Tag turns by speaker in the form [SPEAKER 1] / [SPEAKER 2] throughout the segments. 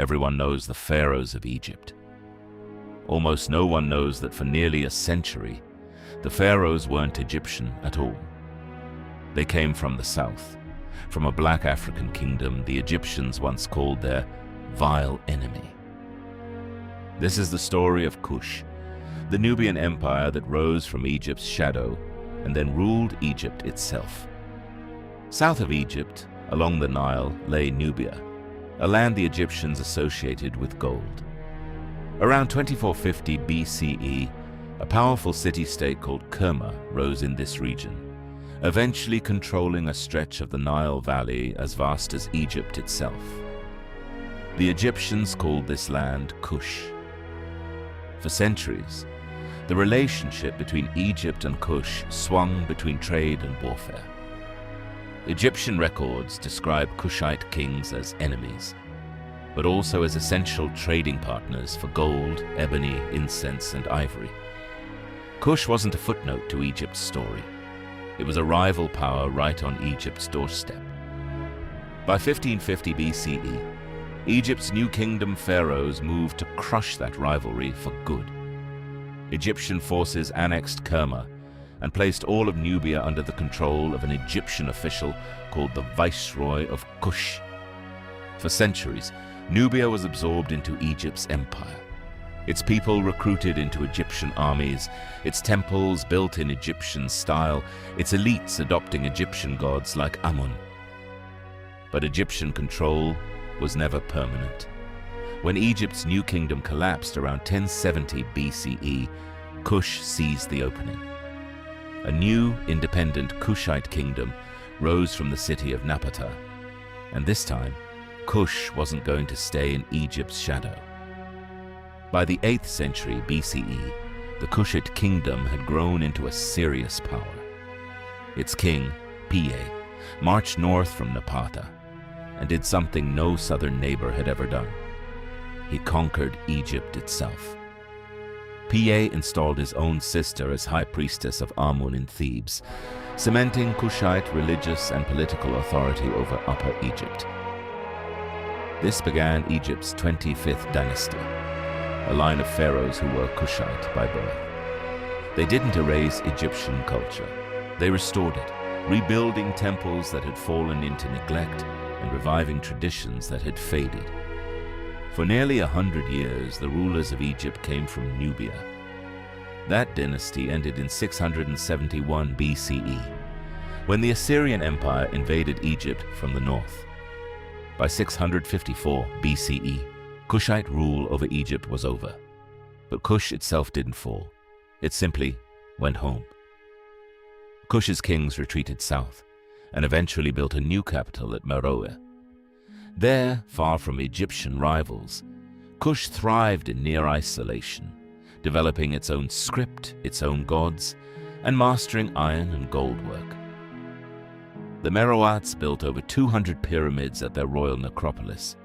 [SPEAKER 1] Everyone knows the pharaohs of Egypt. Almost no one knows that for nearly a century, the pharaohs weren't Egyptian at all. They came from the south, from a black African kingdom the Egyptians once called their vile enemy. This is the story of Kush, the Nubian empire that rose from Egypt's shadow and then ruled Egypt itself. South of Egypt, along the Nile, lay Nubia, a land the Egyptians associated with gold. Around 2450 BCE, a powerful city-state called Kerma rose in this region, eventually controlling a stretch of the Nile Valley as vast as Egypt itself. The Egyptians called this land Kush. For centuries, the relationship between Egypt and Kush swung between trade and warfare. Egyptian records describe Kushite kings as enemies, but also as essential trading partners for gold, ebony, incense, and ivory. Kush wasn't a footnote to Egypt's story. It was a rival power right on Egypt's doorstep. By 1550 BCE, Egypt's new kingdom pharaohs moved to crush that rivalry for good. Egyptian forces annexed Kerma and placed all of Nubia under the control of an Egyptian official called the Viceroy of Kush. For centuries, Nubia was absorbed into Egypt's empire. Its people recruited into Egyptian armies, its temples built in Egyptian style, its elites adopting Egyptian gods like Amun. But Egyptian control was never permanent. When Egypt's new kingdom collapsed around 1070 BCE, Kush seized the opening. A new, independent Kushite kingdom rose from the city of Napata, and this time, Kush wasn't going to stay in Egypt's shadow. By the 8th century BCE, the Kushite kingdom had grown into a serious power. Its king, Piye, marched north from Napata and did something no southern neighbor had ever done. He conquered Egypt itself. Piye installed his own sister as high priestess of Amun in Thebes, cementing Kushite religious and political authority over Upper Egypt. This began Egypt's 25th dynasty, a line of pharaohs who were Kushite by birth. They didn't erase Egyptian culture. They restored it, rebuilding temples that had fallen into neglect and reviving traditions that had faded. For nearly 100 years, the rulers of Egypt came from Nubia. That dynasty ended in 671 BCE, when the Assyrian Empire invaded Egypt from the north. By 654 BCE, Kushite rule over Egypt was over. But Kush itself didn't fall. It simply went home. Kush's kings retreated south and eventually built a new capital at Meroe. There, far from Egyptian rivals, Kush thrived in near isolation, developing its own script, its own gods, and mastering iron and gold work. The Meroites built over 200 pyramids at their royal necropolis,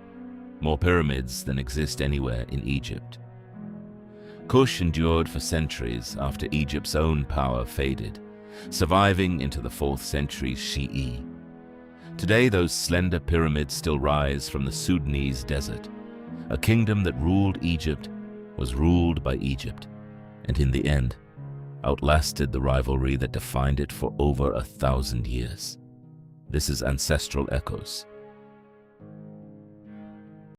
[SPEAKER 1] more pyramids than exist anywhere in Egypt. Kush endured for centuries after Egypt's own power faded, surviving into the 4th century CE. Today, those slender pyramids still rise from the Sudanese desert. A kingdom that ruled Egypt was ruled by Egypt, and in the end, outlasted the rivalry that defined it for over 1,000 years. This is Ancestral Echoes.